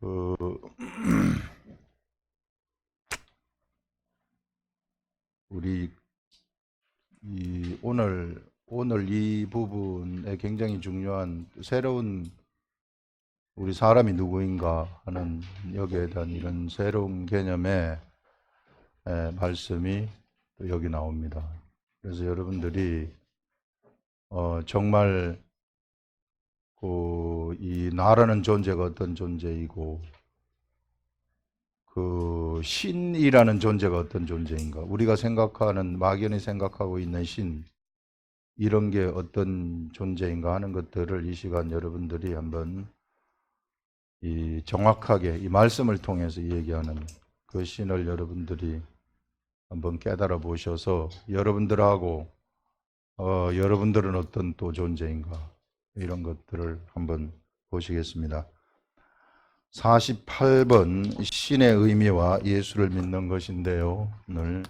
그 우리 오늘 이 부분에 굉장히 중요한 새로운 우리 사람이 누구인가 하는 여기에 대한 이런 새로운 개념의 말씀이 또 여기 나옵니다. 그래서 여러분들이 정말 이 나라는 존재가 어떤 존재이고 그 신이라는 존재가 어떤 존재인가, 우리가 생각하는 막연히 생각하고 있는 신, 이런 게 어떤 존재인가 하는 것들을 이 시간 여러분들이 한번 정확하게 이 말씀을 통해서 얘기하는 그 신을 여러분들이 한번 깨달아 보셔서 여러분들하고 여러분들은 어떤 또 존재인가, 이런 것들을 한번 보시겠습니다. 48번 신의 의미와 예수를 믿는 것인데요. 오늘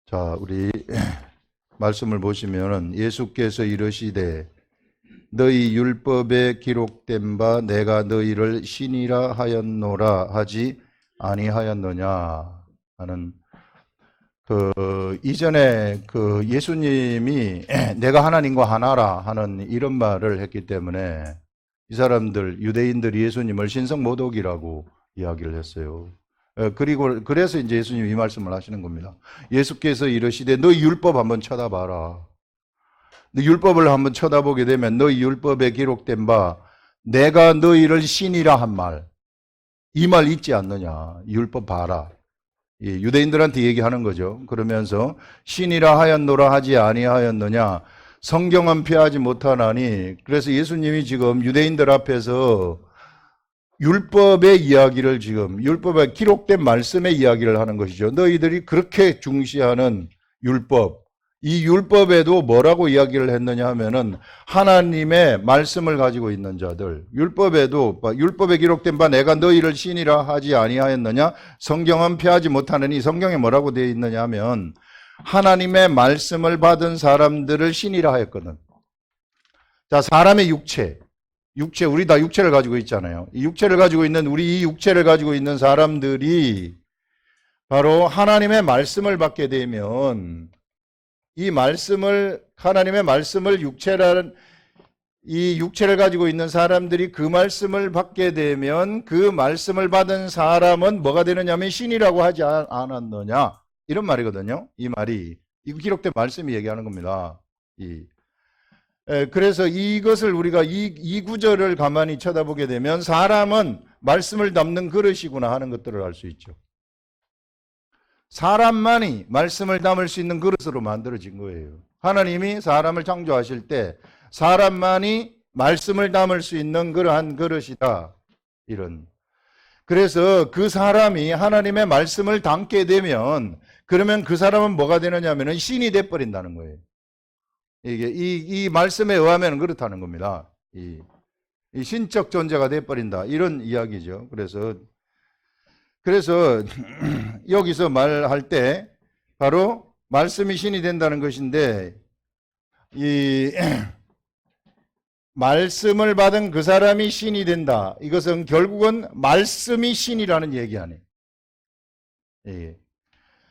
자, 우리 말씀을 보시면은 예수께서 이르시되 너희 율법에 기록된 바 내가 너희를 신이라 하였노라 하지 아니하였느냐 하는 이전에 예수님이 내가 하나님과 하나라 하는 이런 말을 했기 때문에 이 사람들 유대인들이 예수님을 신성모독이라고 이야기를 했어요. 그래서 이제 예수님이 이 말씀을 하시는 겁니다. 예수께서 이르시되 너희 율법 한번 쳐다봐라. 율법을 한번 쳐다보게 되면 너희 율법에 기록된 바 내가 너희를 신이라 한 말, 이 말 있지 않느냐. 율법 봐라. 유대인들한테 얘기하는 거죠. 그러면서 신이라 하였노라 하지 아니하였느냐. 성경은 피하지 못하나니. 그래서 예수님이 지금 유대인들 앞에서 율법의 이야기를 지금 율법에 기록된 말씀의 이야기를 하는 것이죠. 너희들이 그렇게 중시하는 율법, 이 율법에도 뭐라고 이야기를 했느냐 하면은 하나님의 말씀을 가지고 있는 자들, 율법에도 율법에 기록된 바 내가 너희를 신이라 하지 아니하였느냐. 성경은 피하지 못하느니. 성경에 뭐라고 되어 있느냐 하면 하나님의 말씀을 받은 사람들을 신이라 하였거든. 자, 사람의 육체, 우리 다 육체를 가지고 있잖아요. 이 육체를 가지고 있는, 우리 이 육체를 가지고 있는 사람들이 바로 하나님의 말씀을 받게 되면, 이 말씀을, 하나님의 말씀을 이 육체를 가지고 있는 사람들이 그 말씀을 받게 되면 그 말씀을 받은 사람은 뭐가 되느냐 하면 신이라고 하지 않았느냐. 이런 말이거든요. 이 말이, 이거 기록된 말씀이 얘기하는 겁니다. 그래서 이것을 우리가 이 구절을 가만히 쳐다보게 되면 사람은 말씀을 담는 그릇이구나 하는 것들을 알 수 있죠. 사람만이 말씀을 담을 수 있는 그릇으로 만들어진 거예요. 하나님이 사람을 창조하실 때 사람만이 말씀을 담을 수 있는 그러한 그릇이다. 그래서 그 사람이 하나님의 말씀을 담게 되면, 그러면 그 사람은 뭐가 되느냐 하면 신이 돼버린다는 거예요. 이 말씀에 의하면 그렇다는 겁니다. 이 신적 존재가 돼버린다. 이런 이야기죠. 그래서 여기서 말할 때 바로 말씀이 신이 된다는 것인데, 이 말씀을 받은 그 사람이 신이 된다. 이것은 결국은 말씀이 신이라는 얘기 아니에요.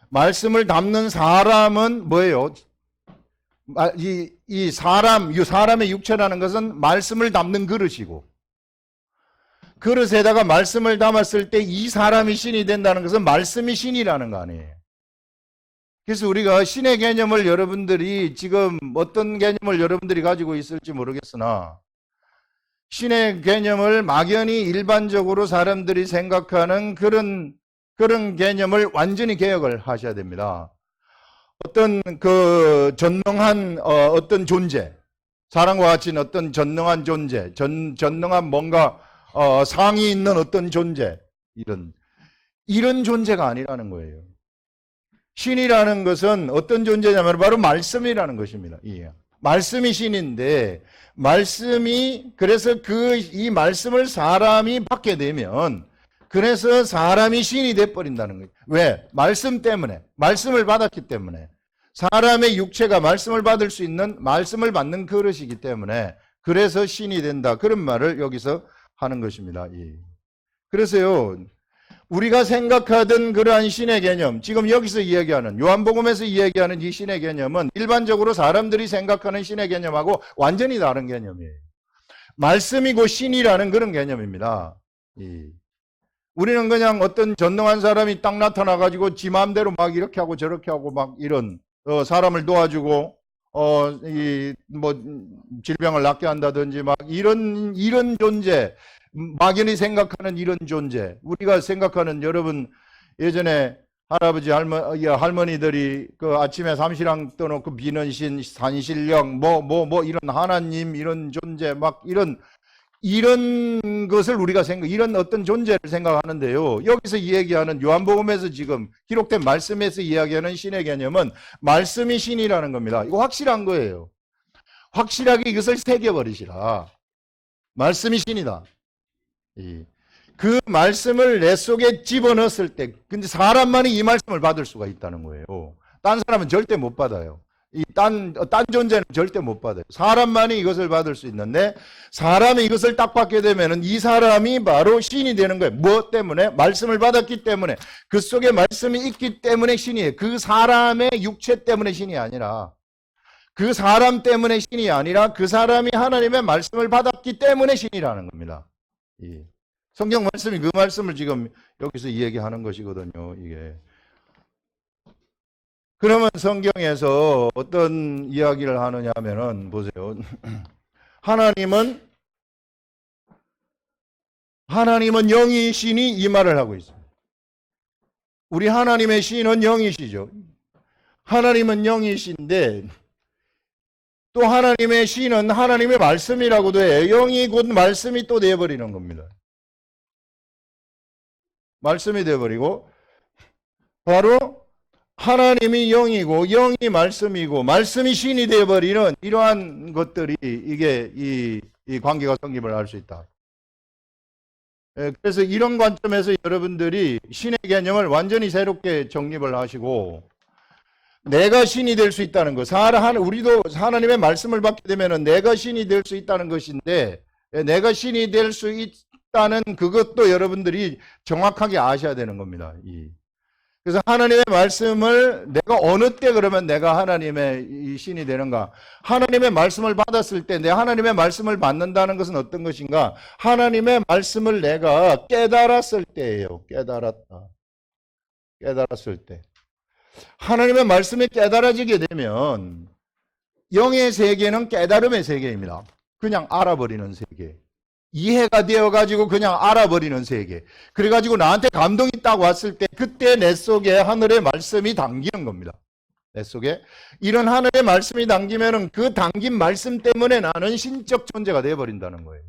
말씀을 담는 사람은 뭐예요? 이 사람의 육체라는 것은 말씀을 담는 그릇이고, 그릇에다가 말씀을 담았을 때 이 사람이 신이 된다는 것은 말씀이 신이라는 거 아니에요. 그래서 우리가 신의 개념을 여러분들이 지금 어떤 개념을 여러분들이 가지고 있을지 모르겠으나, 신의 개념을 막연히 일반적으로 사람들이 생각하는 그런 개념을 완전히 개혁을 하셔야 됩니다. 어떤 전능한 어떤 존재, 사람과 같이 어떤 전능한 존재, 전능한 뭔가 상이 있는 어떤 존재, 이런 존재가 아니라는 거예요. 신이라는 것은 어떤 존재냐면 바로 말씀이라는 것입니다. 말씀이 신인데, 그래서 이 말씀을 사람이 받게 되면, 그래서 사람이 신이 돼버린다는 거예요. 왜? 말씀 때문에, 말씀을 받았기 때문에. 사람의 육체가 말씀을 받을 수 있는, 말씀을 받는 그릇이기 때문에, 그래서 신이 된다. 그런 말을 여기서 하는 것입니다. 그래서요, 우리가 생각하던 그러한 신의 개념, 지금 여기서 이야기하는, 요한복음에서 이야기하는 이 신의 개념은 일반적으로 사람들이 생각하는 신의 개념하고 완전히 다른 개념이에요. 말씀이고 신이라는 그런 개념입니다. 우리는 그냥 어떤 전능한 사람이 딱 나타나가지고 지 마음대로 막 이렇게 하고 저렇게 하고 막 이런, 사람을 도와주고, 질병을 낫게 한다든지 막 이런 존재, 막연히 생각하는 이런 존재. 우리가 생각하는, 여러분, 예전에 할아버지, 할머니들이 그 아침에 삼시랑 떠놓고 비는 신, 산신령, 이런 하나님, 이런 존재, 막 이런 것을 우리가 이런 어떤 존재를 생각하는데요. 여기서 이야기하는 요한복음에서 지금 기록된 말씀에서 이야기하는 신의 개념은 말씀이 신이라는 겁니다. 이거 확실한 거예요. 확실하게 이것을 새겨버리시라. 말씀이 신이다. 그 말씀을 내 속에 집어넣었을 때, 근데 사람만이 이 말씀을 받을 수가 있다는 거예요. 딴 사람은 절대 못 받아요. 딴 존재는 절대 못 받아요. 사람만이 이것을 받을 수 있는데, 사람이 이것을 딱 받게 되면은 이 사람이 바로 신이 되는 거예요. 뭐 때문에? 말씀을 받았기 때문에. 그 속에 말씀이 있기 때문에 신이에요. 그 사람의 육체 때문에 신이 아니라, 그 사람 때문에 신이 아니라, 그 사람이 하나님의 말씀을 받았기 때문에 신이라는 겁니다. 성경 말씀이 그 말씀을 지금 여기서 이야기하는 것이거든요, 이게. 그러면 성경에서 어떤 이야기를 하느냐 하면은, 보세요. 하나님은 영이시니 이 말을 하고 있습니다. 우리 하나님의 신은 영이시죠. 하나님은 영이신데, 또 하나님의 신은 하나님의 말씀이라고도 해요. 영이 곧 말씀이 또 되어버리는 겁니다. 말씀이 되어버리고, 바로 하나님이 영이고 영이 말씀이고 말씀이 신이 되어버리는 이러한 것들이 이게 이 관계가 성립을 할 수 있다. 그래서 이런 관점에서 여러분들이 신의 개념을 완전히 새롭게 정립을 하시고, 내가 신이 될 수 있다는 것, 우리도 하나님의 말씀을 받게 되면 내가 신이 될 수 있다는 것인데, 내가 신이 될 수 있다는 그것도 여러분들이 정확하게 아셔야 되는 겁니다. 그래서 하나님의 말씀을 내가 어느 때 그러면 내가 하나님의 이 신이 되는가? 하나님의 말씀을 받았을 때, 내 하나님의 말씀을 받는다는 것은 어떤 것인가? 하나님의 말씀을 내가 깨달았을 때예요. 깨달았을 때. 하나님의 말씀이 깨달아지게 되면 영의 세계는 깨달음의 세계입니다. 그냥 알아버리는 세계. 이해가 되어가지고 그냥 알아버리는 세계. 그래가지고 나한테 감동이 딱 왔을 때 그때 내 속에 하늘의 말씀이 담기는 겁니다. 내 속에 이런 하늘의 말씀이 담기면은 그 담긴 말씀 때문에 나는 신적 존재가 되어버린다는 거예요.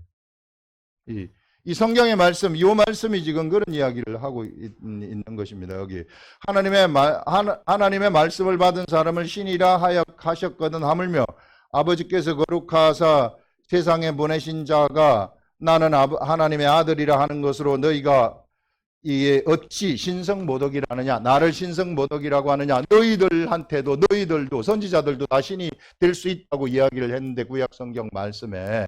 이 성경의 말씀, 이 말씀이 지금 그런 이야기를 하고 있는 것입니다. 여기 하나님의 말씀을 받은 사람을 신이라 하셨거든 하물며 아버지께서 거룩하사 세상에 보내신 자가 나는 하나님의 아들이라 하는 것으로 너희가 이게 어찌 신성모독이라느냐, 나를 신성모독이라고 하느냐. 너희들도 선지자들도 다 신이 될 수 있다고 이야기를 했는데, 구약 성경 말씀에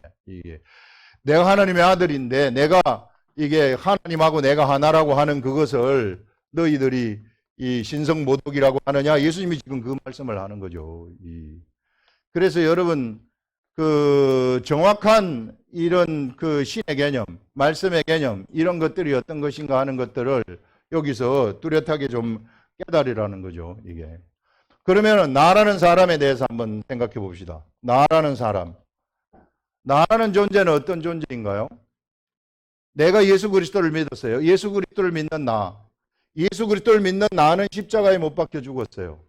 내가 하나님의 아들인데 내가 이게 하나님하고 내가 하나라고 하는 그것을 너희들이 이 신성모독이라고 하느냐. 예수님이 지금 그 말씀을 하는 거죠. 그래서 여러분, 그 정확한 이런 그 신의 개념, 말씀의 개념, 이런 것들이 어떤 것인가 하는 것들을 여기서 뚜렷하게 좀 깨달으라는 거죠, 이게. 그러면은 나라는 사람에 대해서 한번 생각해 봅시다. 나라는 사람. 나라는 존재는 어떤 존재인가요? 내가 예수 그리스도를 믿었어요. 예수 그리스도를 믿는 나. 예수 그리스도를 믿는 나는 십자가에 못 박혀 죽었어요.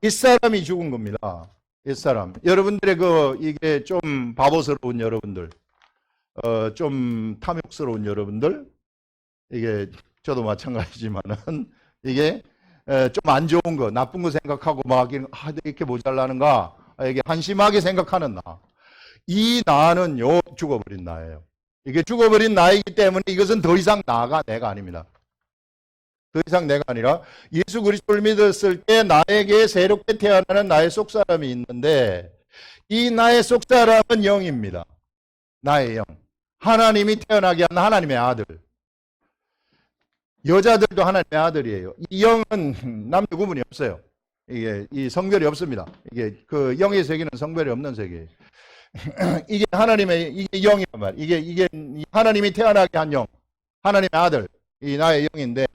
이 사람이 죽은 겁니다. 옛사람. 여러분들의 이게 좀 바보스러운 여러분들, 좀 탐욕스러운 여러분들, 이게 저도 마찬가지지만은 이게 좀 안 좋은 거, 나쁜 거 생각하고 막 이렇게 모자라는가, 이게 한심하게 생각하는 나. 이 나는요, 죽어버린 나예요. 이게 죽어버린 나이기 때문에 이것은 더 이상 나가 내가 아닙니다. 더 이상 내가 아니라 예수 그리스도를 믿었을 때 나에게 새롭게 태어나는 나의 속사람이 있는데, 이 나의 속사람은 영입니다. 나의 영. 하나님이 태어나게 한 하나님의 아들. 여자들도 하나님의 아들이에요. 이 영은 남녀 구분이 없어요. 이게 이 성별이 없습니다. 이게 그 영의 세계는 성별이 없는 세계예요. 이게 하나님의 이게 영이란 말. 이게 하나님이 태어나게 한 영, 하나님의 아들, 이 나의 영인데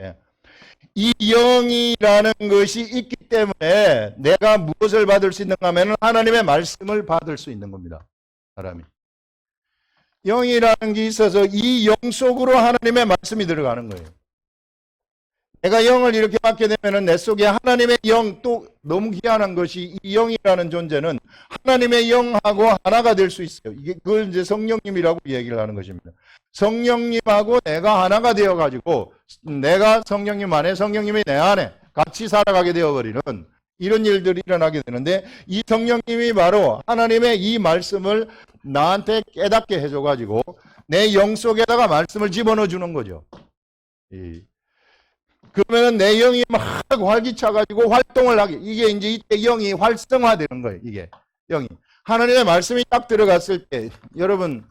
이 영이라는 것이 있기 때문에 내가 무엇을 받을 수 있는가 하면 하나님의 말씀을 받을 수 있는 겁니다. 사람이 영이라는 게 있어서 이 영 속으로 하나님의 말씀이 들어가는 거예요. 내가 영을 이렇게 받게 되면 내 속에 하나님의 영, 또 너무 희한한 것이 이 영이라는 존재는 하나님의 영하고 하나가 될 수 있어요. 이게 그걸 이제 성령님이라고 얘기를 하는 것입니다. 성령님하고 내가 하나가 되어가지고 내가 성령님 안에, 성령님이 내 안에 같이 살아가게 되어버리는 이런 일들이 일어나게 되는데 이 성령님이 바로 하나님의 이 말씀을 나한테 깨닫게 해줘가지고 내 영 속에다가 말씀을 집어넣어 주는 거죠. 그러면 내 영이 막 활기차가지고 활동을 하게, 이게 이제 이때 영이 활성화되는 거예요. 이게 영이 하나님의 말씀이 딱 들어갔을 때, 여러분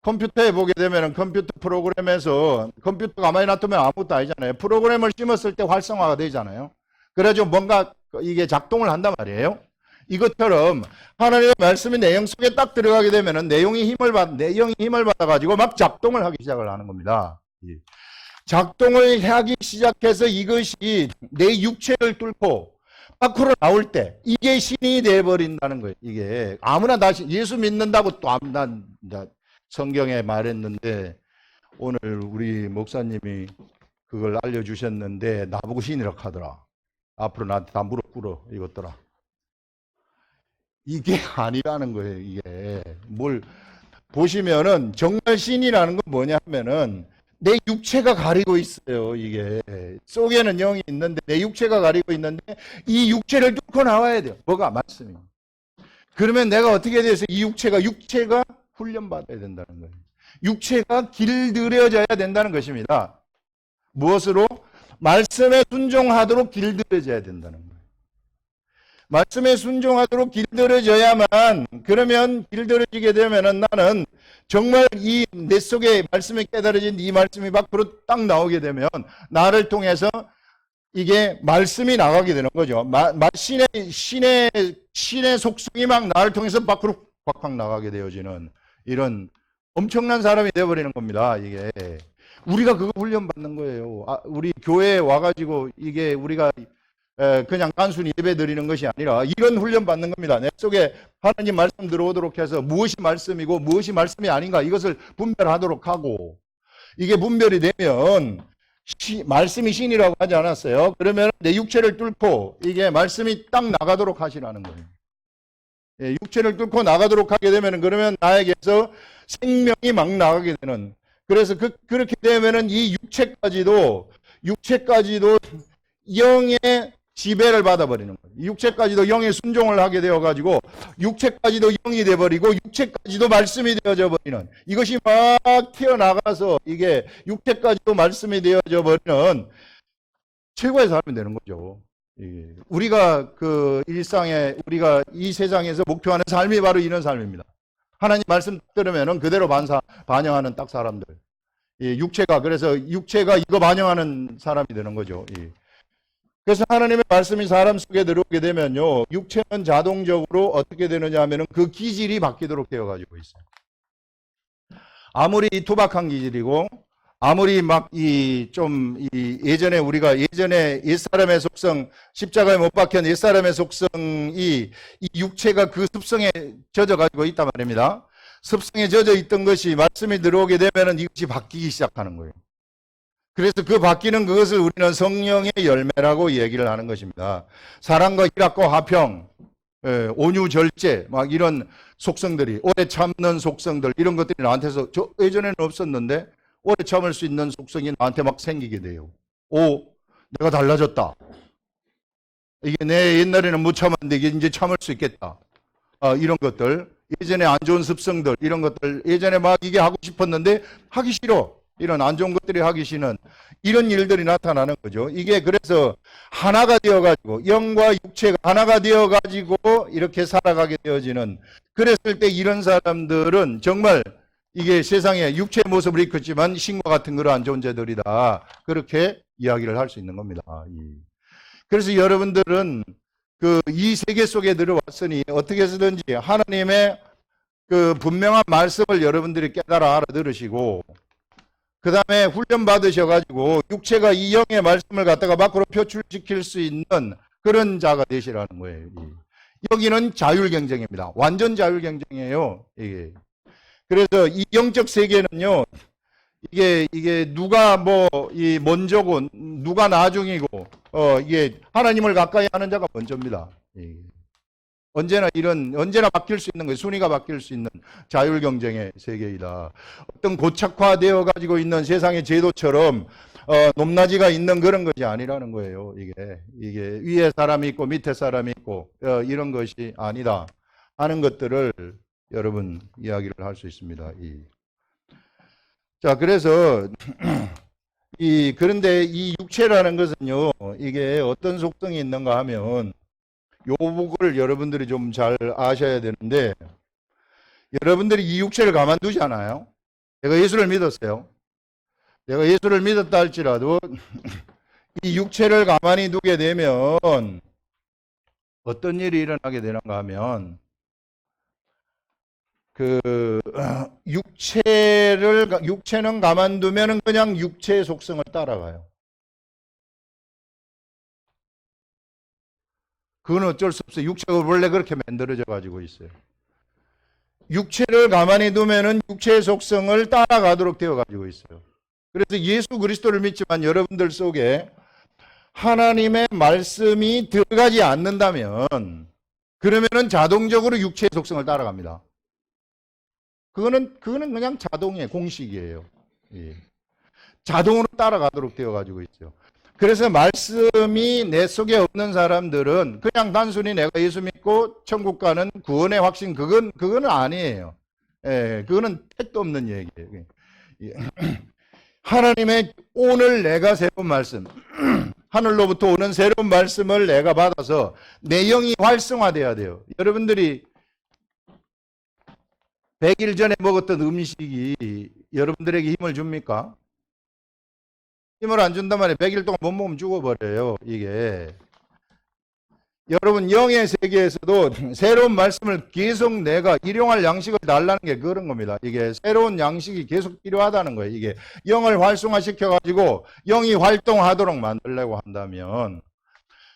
컴퓨터에 보게 되면 컴퓨터 프로그램에서 컴퓨터 가만히 놔두면 아무것도 아니잖아요. 프로그램을 심었을 때 활성화가 되잖아요. 그래가지고 뭔가 이게 작동을 한단 말이에요. 이것처럼 하나님의 말씀이 내 영 속에 딱 들어가게 되면 내 영이 힘을 받아가지고 막 작동을 하기 시작을 하는 겁니다. 작동을 하기 시작해서 이것이 내 육체를 뚫고 밖으로 나올 때 이게 신이 되어버린다는 거예요. 이게 아무나 다시 예수 믿는다고 또 난 성경에 말했는데 오늘 우리 목사님이 그걸 알려주셨는데 나보고 신이라고 하더라. 앞으로 나한테 다 무릎 꿇어 이것더라. 이게 아니라는 거예요. 이게 뭘 보시면은 정말 신이라는 건 뭐냐 하면은 내 육체가 가리고 있어요. 이게 속에는 영이 있는데 내 육체가 가리고 있는데 이 육체를 뚫고 나와야 돼요. 뭐가? 말씀이. 그러면 내가 어떻게 돼서 이 육체가 훈련받아야 된다는 거예요. 육체가 길들여져야 된다는 것입니다. 무엇으로? 말씀에 순종하도록 길들여져야 된다는 거예요. 말씀에 순종하도록 길들여져야만, 그러면 길들여지게 되면은 나는 정말 이 내 속에 말씀이 깨달아진 이 말씀이 밖으로 딱 나오게 되면 나를 통해서 이게 말씀이 나가게 되는 거죠. 신의 속성이 막 나를 통해서 밖으로 팍팍 나가게 되어지는 이런 엄청난 사람이 되어버리는 겁니다. 이게 우리가 그거 훈련받는 거예요. 우리 교회에 와가지고 이게 우리가 그냥 단순히 예배 드리는 것이 아니라 이런 훈련 받는 겁니다. 내 속에 하나님 말씀 들어오도록 해서 무엇이 말씀이고 무엇이 말씀이 아닌가 이것을 분별하도록 하고, 이게 분별이 되면 말씀이 신이라고 하지 않았어요. 그러면 내 육체를 뚫고 이게 말씀이 딱 나가도록 하시라는 거예요. 육체를 뚫고 나가도록 하게 되면 그러면 나에게서 생명이 막 나가게 되는, 그래서 그렇게 되면은 이 육체까지도 영의 지배를 받아버리는 거예요. 육체까지도 영의 순종을 하게 되어가지고 육체까지도 영이 되어버리고 육체까지도 말씀이 되어져 버리는, 이것이 막 튀어나가서 이게 육체까지도 말씀이 되어져 버리는 최고의 사람이 되는 거죠. 우리가 그 일상에 우리가 이 세상에서 목표하는 삶이 바로 이런 삶입니다. 하나님 말씀 들으면은 그대로 반영하는 딱 사람들. 그래서 육체가 이거 반영하는 사람이 되는 거죠. 그래서 하나님의 말씀이 사람 속에 들어오게 되면요, 육체는 자동적으로 어떻게 되느냐 하면은 그 기질이 바뀌도록 되어 가지고 있어요. 아무리 투박한 기질이고 아무리 예전에 옛사람의 속성, 십자가에 못 박힌 옛사람의 속성이 이 육체가 그 습성에 젖어 가지고 있단 말입니다. 습성에 젖어 있던 것이 말씀이 들어오게 되면은 이것이 바뀌기 시작하는 거예요. 그래서 그 바뀌는 그것을 우리는 성령의 열매라고 얘기를 하는 것입니다. 사랑과 희락과 화평, 온유 절제, 막 이런 속성들이, 오래 참는 속성들, 이런 것들이 나한테서 예전에는 없었는데 오래 참을 수 있는 속성이 나한테 막 생기게 돼요. 내가 달라졌다. 이게 내 옛날에는 못 참았는데 이게 이제 참을 수 있겠다. 이런 것들, 예전에 안 좋은 습성들, 이런 것들, 예전에 막 이게 하고 싶었는데 하기 싫어. 이런 안 좋은 것들이 하기 싫은 이런 일들이 나타나는 거죠. 이게 그래서 하나가 되어가지고, 영과 육체가 하나가 되어가지고 이렇게 살아가게 되어지는, 그랬을 때 이런 사람들은 정말 이게 세상에 육체의 모습을 입었지만 신과 같은 그러한 존재들이다. 그렇게 이야기를 할 수 있는 겁니다. 그래서 여러분들은 그 이 세계 속에 들어왔으니 어떻게 해서든지 하나님의 그 분명한 말씀을 여러분들이 깨달아 알아들으시고 그 다음에 훈련 받으셔가지고 육체가 이 영의 말씀을 갖다가 밖으로 표출시킬 수 있는 그런 자가 되시라는 거예요. 여기는 자율 경쟁입니다. 완전 자율 경쟁이에요. 이게. 그래서 이 영적 세계는요, 이게 누가 이 먼저고 누가 나중이고 이게 하나님을 가까이 하는 자가 먼저입니다. 언제나 바뀔 수 있는 거예요. 순위가 바뀔 수 있는 자율 경쟁의 세계이다. 어떤 고착화되어 가지고 있는 세상의 제도처럼 높낮이가 있는 그런 것이 아니라는 거예요. 이게 위에 사람이 있고 밑에 사람이 있고 이런 것이 아니다 하는 것들을 여러분 이야기를 할 수 있습니다. 자, 그래서 그런데 이 육체라는 것은요, 이게 어떤 속성이 있는가 하면 요 부분을 여러분들이 좀 잘 아셔야 되는데, 여러분들이 이 육체를 가만두지 않아요? 내가 예수를 믿었어요. 내가 예수를 믿었다 할지라도 이 육체를 가만히 두게 되면 어떤 일이 일어나게 되는가 하면 육체는 가만두면 그냥 육체의 속성을 따라가요. 그건 어쩔 수 없어요. 육체가 원래 그렇게 만들어져 가지고 있어요. 육체를 가만히 두면은 육체의 속성을 따라가도록 되어 가지고 있어요. 그래서 예수 그리스도를 믿지만 여러분들 속에 하나님의 말씀이 들어가지 않는다면 그러면은 자동적으로 육체의 속성을 따라갑니다. 그거는 그냥 자동의 공식이에요. 자동으로 따라가도록 되어 가지고 있어요. 그래서 말씀이 내 속에 없는 사람들은 그냥 단순히 내가 예수 믿고 천국 가는 구원의 확신 그거는 아니에요. 그거는 택도 없는 얘기예요. 하나님의 오늘 내가 새로운 말씀, 하늘로부터 오는 새로운 말씀을 내가 받아서 내 영이 활성화돼야 돼요. 여러분들이 100일 전에 먹었던 음식이 여러분들에게 힘을 줍니까? 힘을 안 준단 말이에요. 100일 동안 못 먹으면 죽어버려요. 이게. 여러분 영의 세계에서도 새로운 말씀을 계속 내가 일용할 양식을 달라는 게 그런 겁니다. 이게 새로운 양식이 계속 필요하다는 거예요. 이게 영을 활성화시켜 가지고 영이 활동하도록 만들려고 한다면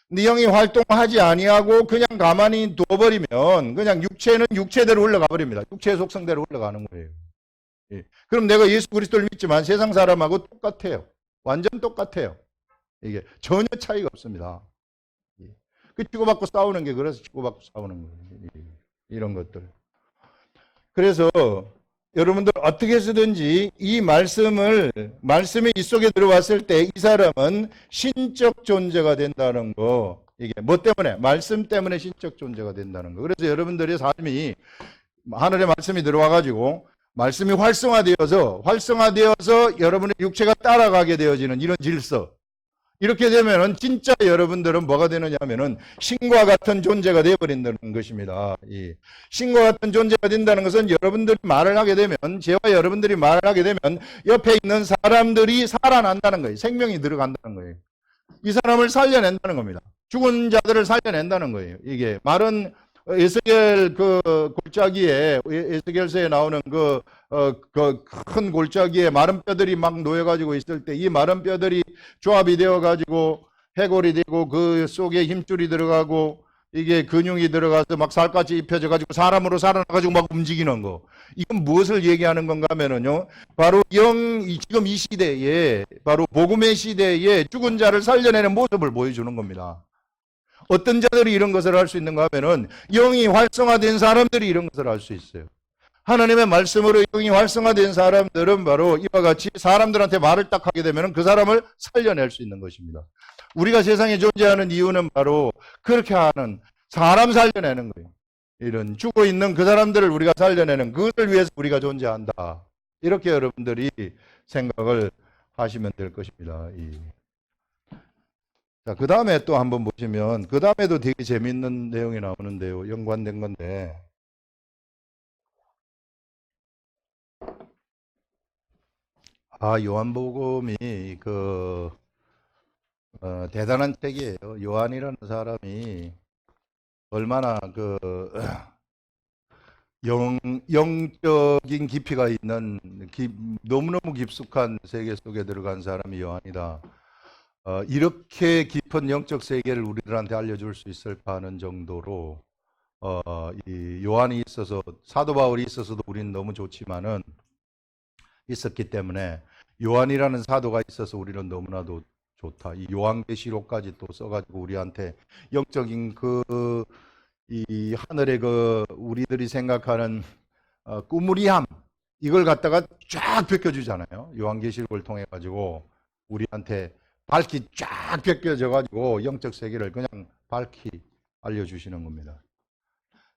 근데 영이 활동하지 아니하고 그냥 가만히 둬버리면 그냥 육체는 육체대로 흘러가 버립니다. 육체의 속성대로 흘러가는 거예요. 그럼 내가 예수 그리스도를 믿지만 세상 사람하고 똑같아요. 완전 똑같아요. 이게 전혀 차이가 없습니다. 그 치고받고 싸우는 게 그래서 치고받고 싸우는 거예요. 이런 것들. 그래서 여러분들 어떻게 해서든지 이 말씀이 이 속에 들어왔을 때 이 사람은 신적 존재가 된다는 거. 이게 뭐 때문에? 말씀 때문에 신적 존재가 된다는 거. 그래서 여러분들의 삶이 하늘의 말씀이 들어와가지고 말씀이 활성화되어서 여러분의 육체가 따라가게 되어지는 이런 질서. 이렇게 되면은 진짜 여러분들은 뭐가 되느냐면은 신과 같은 존재가 되어버린다는 것입니다. 신과 같은 존재가 된다는 것은 여러분들이 말을 하게 되면, 저와 여러분들이 말을 하게 되면 옆에 있는 사람들이 살아난다는 거예요. 생명이 들어간다는 거예요. 이 사람을 살려낸다는 겁니다. 죽은 자들을 살려낸다는 거예요. 이게 말은 에스겔 골짜기에 에스겔서에 나오는 큰 골짜기에 마른 뼈들이 막 놓여가지고 있을 때 이 마른 뼈들이 조합이 되어가지고 해골이 되고 그 속에 힘줄이 들어가고 이게 근육이 들어가서 막 살같이 입혀져가지고 사람으로 살아나가지고 막 움직이는 거. 이건 무엇을 얘기하는 건가 하면은요. 바로 지금 이 시대에 바로 복음의 시대에 죽은 자를 살려내는 모습을 보여주는 겁니다. 어떤 자들이 이런 것을 할 수 있는가 하면은 영이 활성화된 사람들이 이런 것을 할 수 있어요. 하나님의 말씀으로 영이 활성화된 사람들은 바로 이와 같이 사람들한테 말을 딱 하게 되면 그 사람을 살려낼 수 있는 것입니다. 우리가 세상에 존재하는 이유는 바로 그렇게 하는 사람 살려내는 거예요. 이런 죽어 있는 그 사람들을 우리가 살려내는 그것을 위해서 우리가 존재한다. 이렇게 여러분들이 생각을 하시면 될 것입니다. 자, 그 다음에 또 한번 보시면, 그 다음에도 되게 재밌는 내용이 나오는데요. 연관된 건데. 요한복음이 대단한 책이에요. 요한이라는 사람이 얼마나 영적인 깊이가 있는 너무너무 깊숙한 세계 속에 들어간 사람이 요한이다. 이렇게 깊은 영적 세계를 우리들한테 알려줄 수 있을까 하는 정도로 이 요한이 있어서, 사도 바울이 있어서도 우리는 너무 좋지만은 있었기 때문에 요한이라는 사도가 있어서 우리는 너무나도 좋다. 이 요한계시록까지 또 써가지고 우리한테 영적인 이 하늘의 우리들이 생각하는 꾸무리함, 이걸 갖다가 쫙 벗겨주잖아요. 요한계시록을 통해 가지고 우리한테 밝히 쫙 벗겨져 가지고 영적 세계를 그냥 밝히 알려주시는 겁니다.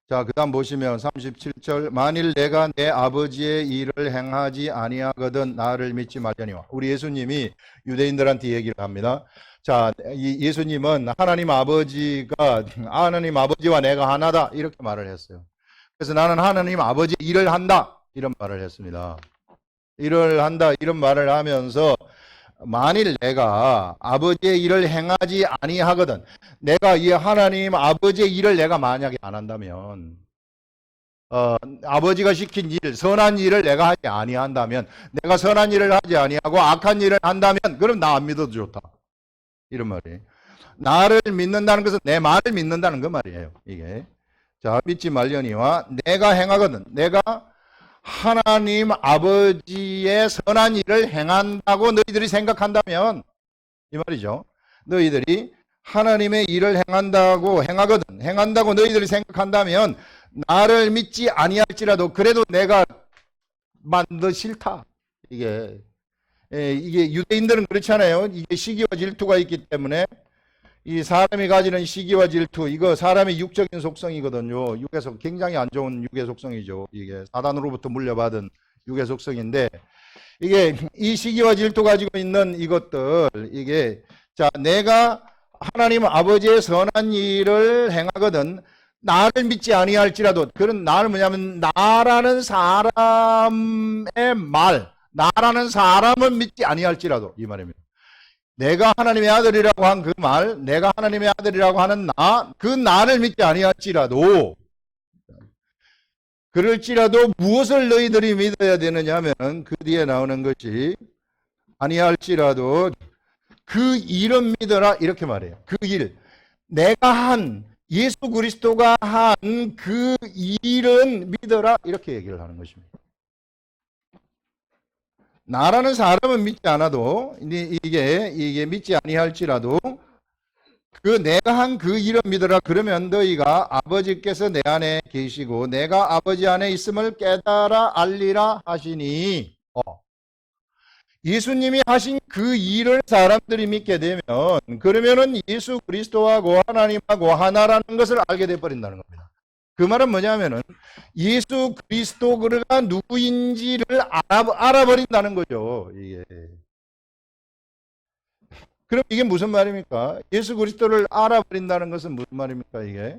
자, 그 다음 보시면 37절, 만일 내가 내 아버지의 일을 행하지 아니하거든 나를 믿지 말려니와. 우리 예수님이 유대인들한테 얘기를 합니다. 자, 예수님은 하나님 아버지와 내가 하나다, 이렇게 말을 했어요. 그래서 나는 하나님 아버지의 일을 한다, 이런 말을 했습니다. 일을 한다, 이런 말을 하면서 만일 내가 아버지의 일을 행하지 아니하거든, 내가 이 하나님 아버지의 일을 내가 만약에 안 한다면, 아버지가 시킨 일, 선한 일을 내가 하지 아니한다면, 내가 선한 일을 하지 아니하고 악한 일을 한다면, 그럼 나 안 믿어도 좋다, 이런 말이에요. 나를 믿는다는 것은 내 말을 믿는다는 그 말이에요, 이게. 자, 믿지 말려니와 내가 행하거든, 내가 하나님 아버지의 선한 일을 행한다고 너희들이 생각한다면, 이 말이죠. 너희들이 하나님의 일을 행한다고 너희들이 생각한다면 나를 믿지 아니할지라도 그래도 내가 만더 싫다. 이게 유대인들은 그렇잖아요. 이게 시기와 질투가 있기 때문에, 이 사람이 가지는 시기와 질투, 이거 사람의 육적인 속성이거든요. 육에서 굉장히 안 좋은 육의 속성이죠. 이게 사단으로부터 물려받은 육의 속성인데, 이게 이 시기와 질투 가지고 있는 이것들, 이게, 자, 내가 하나님 아버지의 선한 일을 행하거든 나를 믿지 아니할지라도, 그런 나를 뭐냐면 나라는 사람은 믿지 아니할지라도, 이 말입니다. 내가 하나님의 아들이라고 한 그 말, 내가 하나님의 아들이라고 하는 그 나를 믿지 아니할지라도, 그럴지라도 무엇을 너희들이 믿어야 되느냐 하면 그 뒤에 나오는 것이, 아니할지라도 그 일은 믿어라, 이렇게 말해요. 그 일, 내가 한, 예수 그리스도가 한 그 일은 믿어라, 이렇게 얘기를 하는 것입니다. 나라는 사람은 믿지 않아도, 이게 믿지 아니할지라도 내가 한 그 일을 믿어라. 그러면 너희가 아버지께서 내 안에 계시고 내가 아버지 안에 있음을 깨달아 알리라 하시니, 예수님이 하신 그 일을 사람들이 믿게 되면, 그러면은 예수 그리스도하고 하나님하고 하나라는 것을 알게 돼버린다는 겁니다. 그 말은 뭐냐면은 예수 그리스도가 누구인지를 알아버린다는 거죠. 이게. 그럼 이게 무슨 말입니까? 예수 그리스도를 알아버린다는 것은 무슨 말입니까? 이게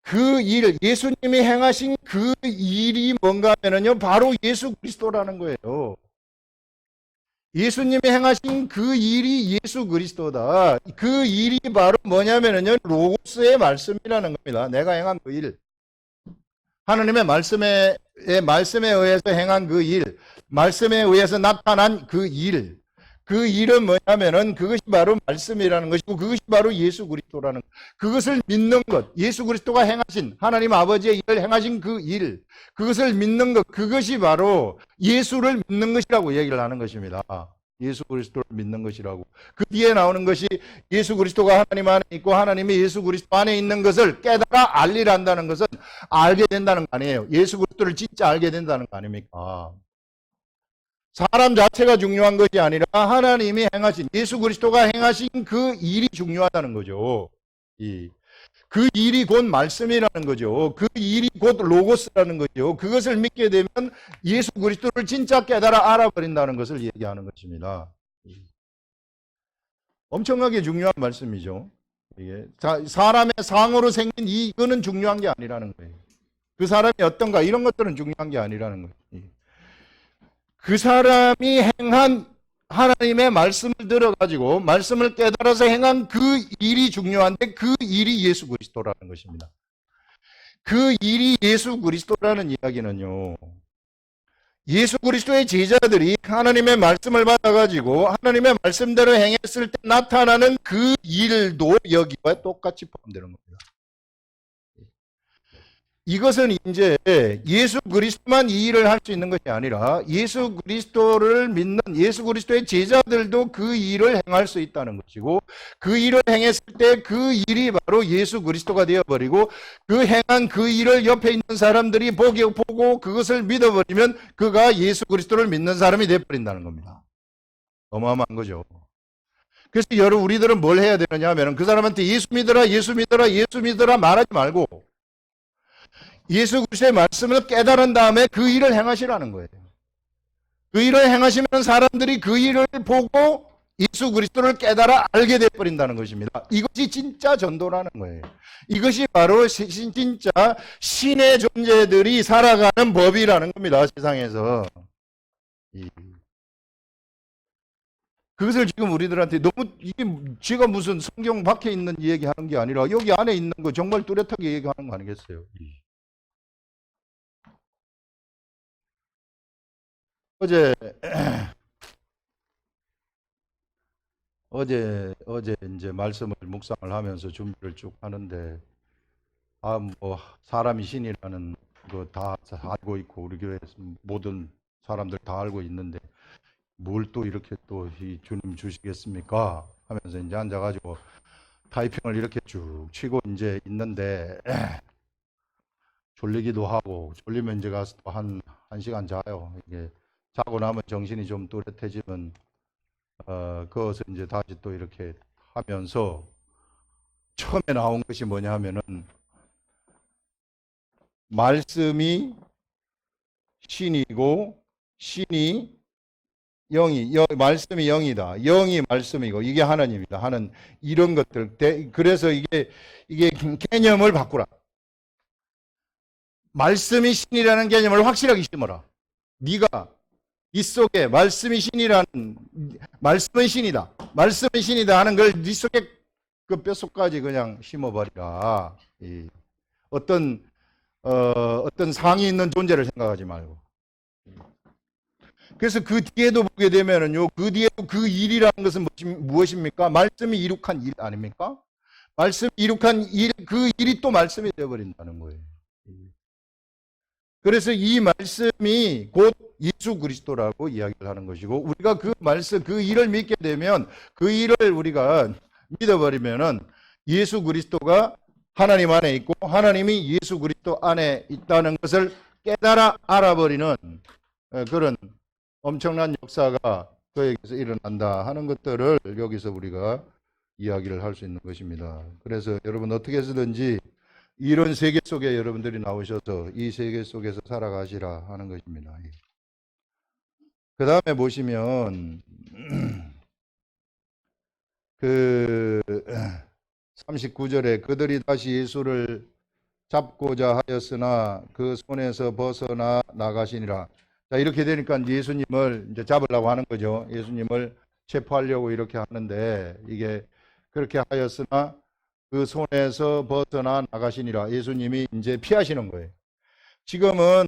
그 일, 예수님이 행하신 그 일이 뭔가 하면요, 바로 예수 그리스도라는 거예요. 예수님이 행하신 그 일이 예수 그리스도다. 그 일이 바로 뭐냐면요, 로고스의 말씀이라는 겁니다. 내가 행한 그 일, 하나님의 말씀에 의해서 행한 그 일, 말씀에 의해서 나타난 그 일, 그 일은 뭐냐면은 그것이 바로 말씀이라는 것이고 그것이 바로 예수 그리스도라는 것. 그것을 믿는 것, 예수 그리스도가 행하신, 하나님 아버지의 일을 행하신 그 일, 그것을 믿는 것, 그것이 바로 예수를 믿는 것이라고 얘기를 하는 것입니다. 예수 그리스도를 믿는 것이라고. 그 뒤에 나오는 것이 예수 그리스도가 하나님 안에 있고 하나님이 예수 그리스도 안에 있는 것을 깨달아 알리란다는 것은 알게 된다는 거 아니에요. 예수 그리스도를 진짜 알게 된다는 거 아닙니까? 사람 자체가 중요한 것이 아니라 하나님이 행하신, 예수 그리스도가 행하신 그 일이 중요하다는 거죠. 그 일이 곧 말씀이라는 거죠. 그 일이 곧 로고스라는 거죠. 그것을 믿게 되면 예수 그리스도를 진짜 깨달아 알아버린다는 것을 얘기하는 것입니다. 엄청나게 중요한 말씀이죠. 이게 사람의 상으로 생긴 이거는 중요한 게 아니라는 거예요. 그 사람이 어떤가 이런 것들은 중요한 게 아니라는 거예요. 그 사람이 행한 하나님의 말씀을 들어가지고 말씀을 깨달아서 행한 그 일이 중요한데 그 일이 예수 그리스도라는 것입니다. 그 일이 예수 그리스도라는 이야기는요, 예수 그리스도의 제자들이 하나님의 말씀을 받아가지고 하나님의 말씀대로 행했을 때 나타나는 그 일도 여기와 똑같이 포함되는 겁니다. 이것은 이제 예수 그리스도만 이 일을 할 수 있는 것이 아니라 예수 그리스도를 믿는 예수 그리스도의 제자들도 그 일을 행할 수 있다는 것이고, 그 일을 행했을 때 그 일이 바로 예수 그리스도가 되어버리고, 그 행한 그 일을 옆에 있는 사람들이 보고 그것을 믿어버리면 그가 예수 그리스도를 믿는 사람이 되어버린다는 겁니다. 어마어마한 거죠. 그래서 여러분, 우리들은 뭘 해야 되느냐 하면 그 사람한테 예수 믿어라, 예수 믿어라, 예수 믿어라 말하지 말고 예수 그리스도의 말씀을 깨달은 다음에 그 일을 행하시라는 거예요. 그 일을 행하시면 사람들이 그 일을 보고 예수 그리스도를 깨달아 알게 되어버린다는 것입니다. 이것이 진짜 전도라는 거예요. 이것이 바로 진짜 신의 존재들이 살아가는 법이라는 겁니다. 세상에서. 그것을 지금 우리들한테 너무, 이게 제가 무슨 성경 밖에 있는 얘기하는 게 아니라 여기 안에 있는 거 정말 뚜렷하게 얘기하는 거 아니겠어요? 어제 이제 말씀을 묵상을 하면서 준비를 쭉 하는데, 뭐 사람이 신이라는 거 다 알고 있고 우리 교회 모든 사람들 다 알고 있는데 뭘 또 이렇게 또 이 주님 주시겠습니까? 하면서 이제 앉아가지고 타이핑을 이렇게 쭉 치고 이제 있는데 졸리기도 하고, 졸리면 이제 가서 또 한 시간 자요. 이게 자고 나면 정신이 좀 또렷해지면 그것을 이제 다시 또 이렇게 하면서 처음에 나온 것이 뭐냐 하면은 말씀이 신이고 신이 영이 말씀이 영이다. 영이 말씀이고 이게 하나님이다 하는 이런 것들. 그래서 이게 개념을 바꾸라. 말씀이 신이라는 개념을 확실하게 심어라. 네가 네 속에 말씀이 신이라는, 말씀은 신이다, 말씀은 신이다 하는 걸 네 속에 그 뼛속까지 그냥 심어버리라. 어떤 상이 있는 존재를 생각하지 말고. 그래서 그 뒤에도 보게 되면은요, 그 뒤에도 그 일이라는 것은 무엇입니까? 말씀이 이룩한 일 아닙니까? 말씀이 이룩한 일, 그 일이 또 말씀이 되어버린다는 거예요. 그래서 이 말씀이 곧 예수 그리스도라고 이야기를 하는 것이고, 우리가 그 말씀, 그 일을 믿게 되면, 그 일을 우리가 믿어버리면은 예수 그리스도가 하나님 안에 있고 하나님이 예수 그리스도 안에 있다는 것을 깨달아 알아버리는 그런 엄청난 역사가 그에게서 일어난다 하는 것들을 여기서 우리가 이야기를 할 수 있는 것입니다. 그래서 여러분, 어떻게 해서든지 이런 세계 속에 여러분들이 나오셔서 이 세계 속에서 살아가시라 하는 것입니다. 그 다음에 보시면 그 39절에 그들이 다시 예수를 잡고자 하였으나 그 손에서 벗어나 나가시니라. 자, 이렇게 되니까 예수님을 이제 잡으려고 하는 거죠. 예수님을 체포하려고 이렇게 하는데, 이게 그렇게 하였으나 그 손에서 벗어나 나가시니라. 예수님이 이제 피하시는 거예요. 지금은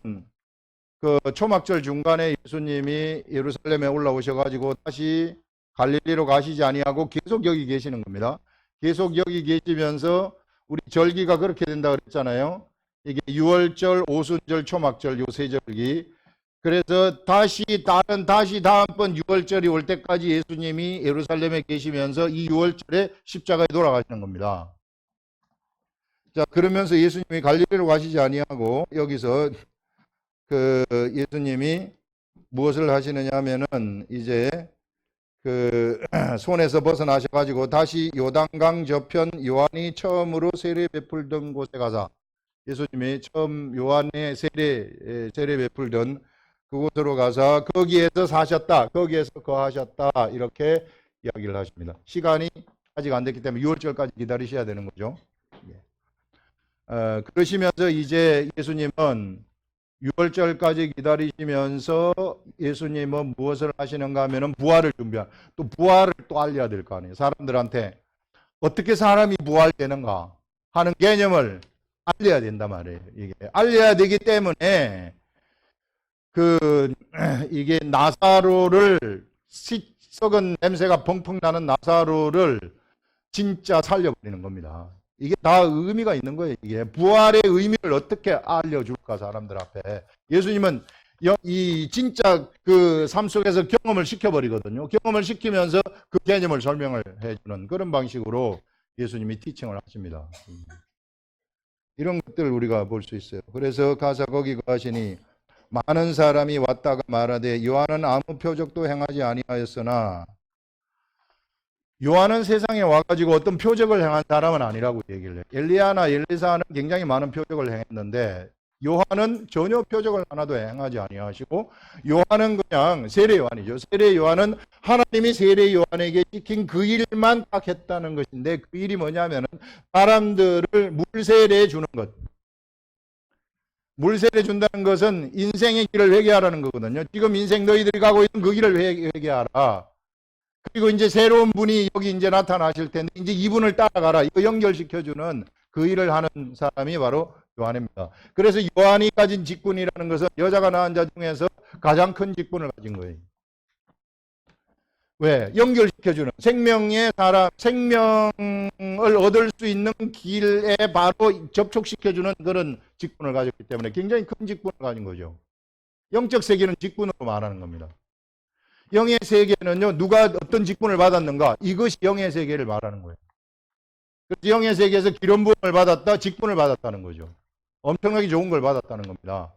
그 초막절 중간에 예수님이 예루살렘에 올라오셔가지고 다시 갈릴리로 가시지 아니하고 계속 여기 계시는 겁니다. 계속 여기 계시면서 우리 절기가 그렇게 된다 그랬잖아요. 이게 유월절, 오순절, 초막절 요 세 절기. 그래서 다시 다음번 유월절이 올 때까지 예수님이 예루살렘에 계시면서 이 유월절에 십자가에 돌아가시는 겁니다. 자, 그러면서 예수님이 갈릴리로 가시지 아니하고 여기서 그 예수님이 무엇을 하시느냐 하면은 이제 그 손에서 벗어나셔가지고 다시 요단강 저편 요한이 처음으로 세례 베풀던 곳에 가서, 예수님이 처음 요한의 세례 베풀던 그곳으로 가서 거기에서 사셨다, 거기에서 거하셨다, 이렇게 이야기를 하십니다. 시간이 아직 안 됐기 때문에 6월절까지 기다리셔야 되는 거죠. 그러시면서 이제 예수님은 6월절까지 기다리시면서 예수님은 무엇을 하시는가 하면은 부활을 또 부활을 또 알려야 될 거 아니에요. 사람들한테 어떻게 사람이 부활되는가 하는 개념을 알려야 된단 말이에요. 이게 알려야 되기 때문에 이게 나사로를 썩은 냄새가 펑펑 나는 나사로를 진짜 살려버리는 겁니다. 이게 다 의미가 있는 거예요. 이게 부활의 의미를 어떻게 알려줄까 사람들 앞에. 예수님은 이 진짜 그 삶 속에서 경험을 시켜버리거든요. 경험을 시키면서 그 개념을 설명을 해주는 그런 방식으로 예수님이 티칭을 하십니다. 이런 것들을 우리가 볼 수 있어요. 그래서 가사 거기 하시니 많은 사람이 왔다가 말하되 요한은 아무 표적도 행하지 아니하였으나, 요한은 세상에 와가지고 어떤 표적을 행한 사람은 아니라고 얘기를 해요. 엘리야나 엘리사는 굉장히 많은 표적을 행했는데 요한은 전혀 표적을 하나도 행하지 아니하시고, 요한은 그냥 세례 요한이죠. 세례 요한은 하나님이 세례 요한에게 시킨 그 일만 딱 했다는 것인데, 그 일이 뭐냐면은 사람들을 물세례 주는 것. 물세례 준다는 것은 인생의 길을 회개하라는 거거든요. 지금 인생 너희들이 가고 있는 그 길을 회개하라. 그리고 이제 새로운 분이 여기 이제 나타나실 텐데 이제 이분을 따라가라. 이거 연결시켜주는 그 일을 하는 사람이 바로 요한입니다. 그래서 요한이 가진 직분이라는 것은 여자가 낳은 자 중에서 가장 큰 직분을 가진 거예요. 왜? 연결시켜주는 생명의 사람, 생명을 얻을 수 있는 길에 바로 접촉시켜주는 그런 직분을 가졌기 때문에 굉장히 큰 직분을 가진 거죠. 영적 세계는 직분으로 말하는 겁니다. 영의 세계는요, 누가 어떤 직분을 받았는가, 이것이 영의 세계를 말하는 거예요. 그래서 영의 세계에서 기름 부음을 받았다, 직분을 받았다는 거죠. 엄청나게 좋은 걸 받았다는 겁니다.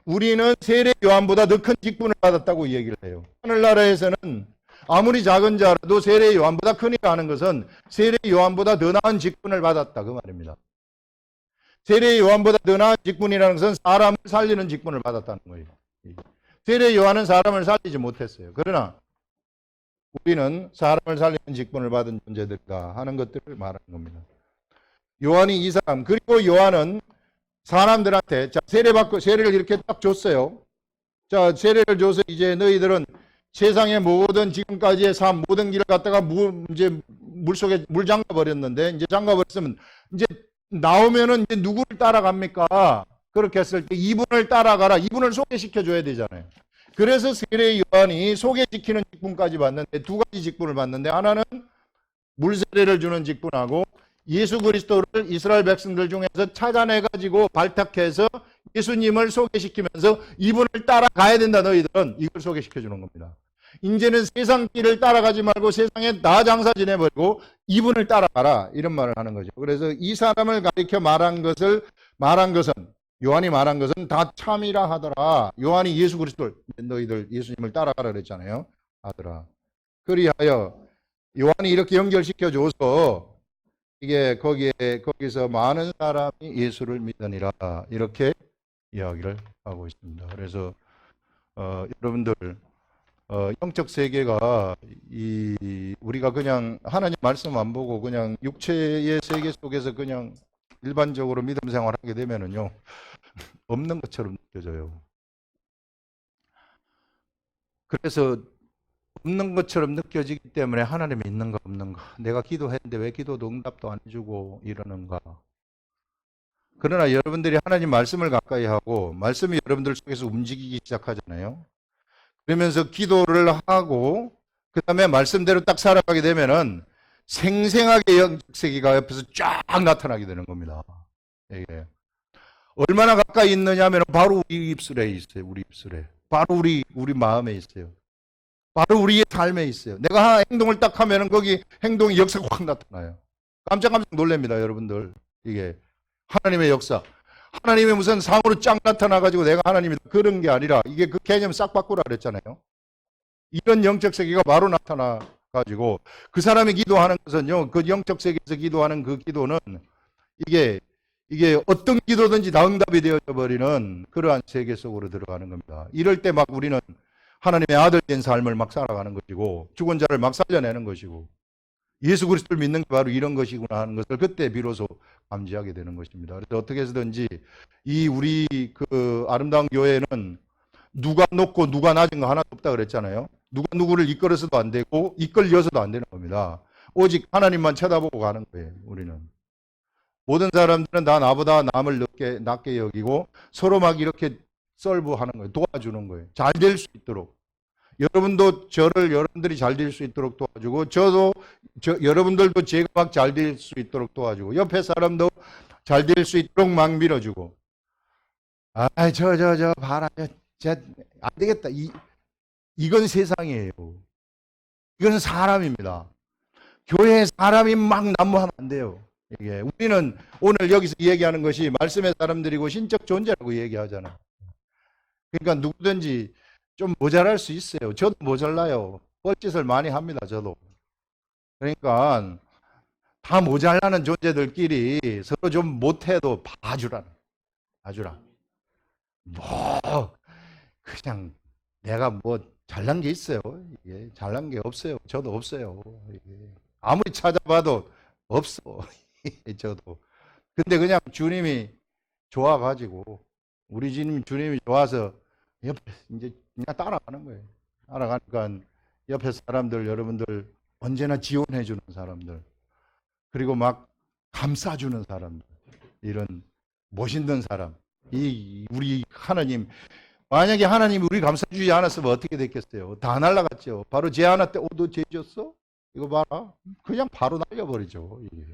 우리는 세례 요한보다 더 큰 직분을 받았다고 얘기를 해요. 하늘나라에서는 아무리 작은 자라도 세례 요한보다 크니까 하는 것은 세례 요한보다 더 나은 직분을 받았다 그 말입니다. 세례 요한보다 더 나은 직분이라는 것은 사람을 살리는 직분을 받았다는 거예요. 세례 요한은 사람을 살리지 못했어요. 그러나 우리는 사람을 살리는 직분을 받은 존재들이다 하는 것들을 말하는 겁니다. 요한이 이 사람, 그리고 요한은 사람들한테 자, 세례를 이렇게 딱 줬어요. 자, 세례를 줘서 이제 너희들은 세상의 모든 지금까지의 삶, 모든 길을 갖다가 이제 물속에 물 잠가 버렸는데, 이제 잠가 버렸으면 이제 나오면은 이제 누구를 따라갑니까? 그렇게 했을 때 이분을 따라가라. 이분을 소개시켜 줘야 되잖아요. 그래서 세례 요한이 소개시키는 직분까지 받는데, 두 가지 직분을 받는데, 하나는 물세례를 주는 직분하고 예수 그리스도를 이스라엘 백성들 중에서 찾아내가지고 발탁해서 예수님을 소개시키면서 이분을 따라가야 된다 너희들은, 이걸 소개시켜 주는 겁니다. 이제는 세상 길을 따라가지 말고 세상에 나 장사 지내버리고 이분을 따라가라, 이런 말을 하는 거죠. 그래서 이 사람을 가리켜 말한 것은 요한이 말한 것은 다 참이라 하더라. 요한이 예수 그리스도를, 너희들 예수님을 따라가라 그랬잖아요. 하더라. 그리하여 요한이 이렇게 연결시켜줘서 이게 거기서 많은 사람이 예수를 믿으니라, 이렇게 이야기를 하고 있습니다. 그래서 여러분들 영적 세계가 우리가 그냥 하나님 말씀 안 보고 그냥 육체의 세계 속에서 그냥 일반적으로 믿음 생활하게 되면은요, 없는 것처럼 느껴져요. 그래서 없는 것처럼 느껴지기 때문에 하나님이 있는가 없는가, 내가 기도했는데 왜 기도도 응답도 안 해주고 이러는가. 그러나 여러분들이 하나님 말씀을 가까이 하고 말씀이 여러분들 속에서 움직이기 시작하잖아요. 그러면서 기도를 하고 그 다음에 말씀대로 딱 살아가게 되면은 생생하게 영적 세계가 옆에서 쫙 나타나게 되는 겁니다. 이게 얼마나 가까이 있느냐 하면 바로 우리 입술에 있어요. 우리 입술에. 바로 우리 마음에 있어요. 바로 우리의 삶에 있어요. 내가 행동을 딱 하면은 거기 행동의 역사가 확 나타나요. 깜짝깜짝 놀랍니다, 여러분들. 이게 하나님의 역사. 하나님의 무슨 상으로 쫙 나타나가지고 내가 하나님이다, 그런 게 아니라 이게 그 개념 싹 바꾸라 그랬잖아요. 이런 영적 세계가 바로 나타나가지고 그 사람이 기도하는 것은요, 그 영적 세계에서 기도하는 그 기도는 이게 어떤 기도든지 다 응답이 되어져 버리는 그러한 세계 속으로 들어가는 겁니다. 이럴 때 막 우리는 하나님의 아들 된 삶을 막 살아가는 것이고 죽은 자를 막 살려내는 것이고 예수 그리스도를 믿는 게 바로 이런 것이구나 하는 것을 그때 비로소 감지하게 되는 것입니다. 그래서 어떻게 해서든지 이 우리 그 아름다운 교회는 누가 높고 누가 낮은 거 하나도 없다 그랬잖아요. 누가 누구를 이끌어서도 안 되고 이끌려서도 안 되는 겁니다. 오직 하나님만 쳐다보고 가는 거예요. 우리는 모든 사람들은 다 나보다 남을 낮게 여기고 서로 막 이렇게 썰부하는 거예요. 도와주는 거예요. 잘 될 수 있도록. 여러분도 저를 여러분들이 잘 될 수 있도록 도와주고 여러분들도 제가 막 잘 될 수 있도록 도와주고 옆에 사람도 잘 될 수 있도록 막 밀어주고 봐라 안 되겠다 이건 세상이에요. 이건 사람입니다. 교회에 사람이 막 난무하면 안 돼요. 이게 우리는 오늘 여기서 얘기하는 것이 말씀의 사람들이고 신적 존재라고 얘기하잖아요. 그러니까 누구든지 좀 모자랄 수 있어요. 저도 모자라요. 뻘짓을 많이 합니다. 저도. 그러니까 다 모자라는 존재들끼리 서로 좀 못해도 봐주라. 뭐 그냥 내가 뭐 잘난 게 있어요. 이게 잘난 게 없어요. 저도 없어요. 이게 아무리 찾아봐도 없어. 저도. 근데 그냥 주님이 좋아가지고 우리 주님이 좋아서 옆에 이제 그냥 따라가는 거예요. 따라가니까 옆에 사람들 여러분들 언제나 지원해 주는 사람들 그리고 막 감싸주는 사람들 이런 멋있는 사람 이 우리 하나님 만약에 하나님이 우리 감싸주지 않았으면 어떻게 됐겠어요? 다 날라갔죠. 바로 제 하나 때 너 죄 졌어? 이거 봐라. 그냥 바로 날려버리죠. 이게.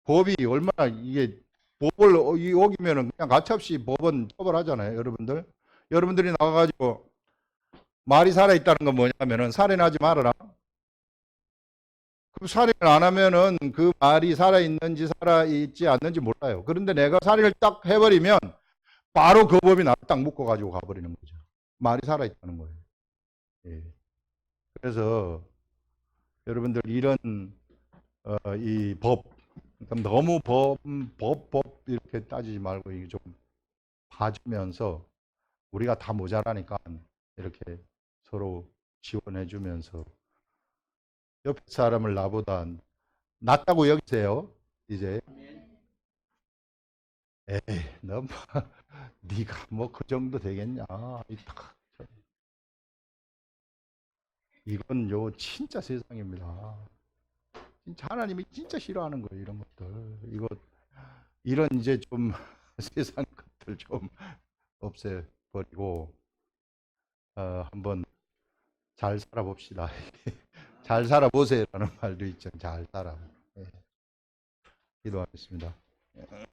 법이 얼마나 이게 법을 어기면은 그냥 가차없이 법은 처벌하잖아요. 여러분들이 나가가지고 말이 살아있다는 건 뭐냐면은 살인하지 말아라. 그럼 살인을 안 하면은 그 말이 살아있는지 살아있지 않는지 몰라요. 그런데 내가 살인을 딱 해버리면 바로 그 법이 나를 딱 묶어가지고 가버리는 거죠. 말이 살아있다는 거예요. 예. 그래서 여러분들 이런 이 법, 그러니까 너무 법 이렇게 따지지 말고 이게 좀 봐주면서 우리가 다 모자라니까 이렇게 서로 지원해 주면서 옆에 사람을 나보다 낫다고 여기세요. 이제 에이 너 뭐, 네가 뭐 그 정도 되겠냐. 이건 진짜 세상입니다. 진짜 하나님이 진짜 싫어하는 거예요. 이런 것들. 이런 이제 좀 세상 것들 좀 없애버리고 한번 잘 살아봅시다. 잘 살아보세요라는 말도 있죠. 잘 살아. 예. 기도하겠습니다.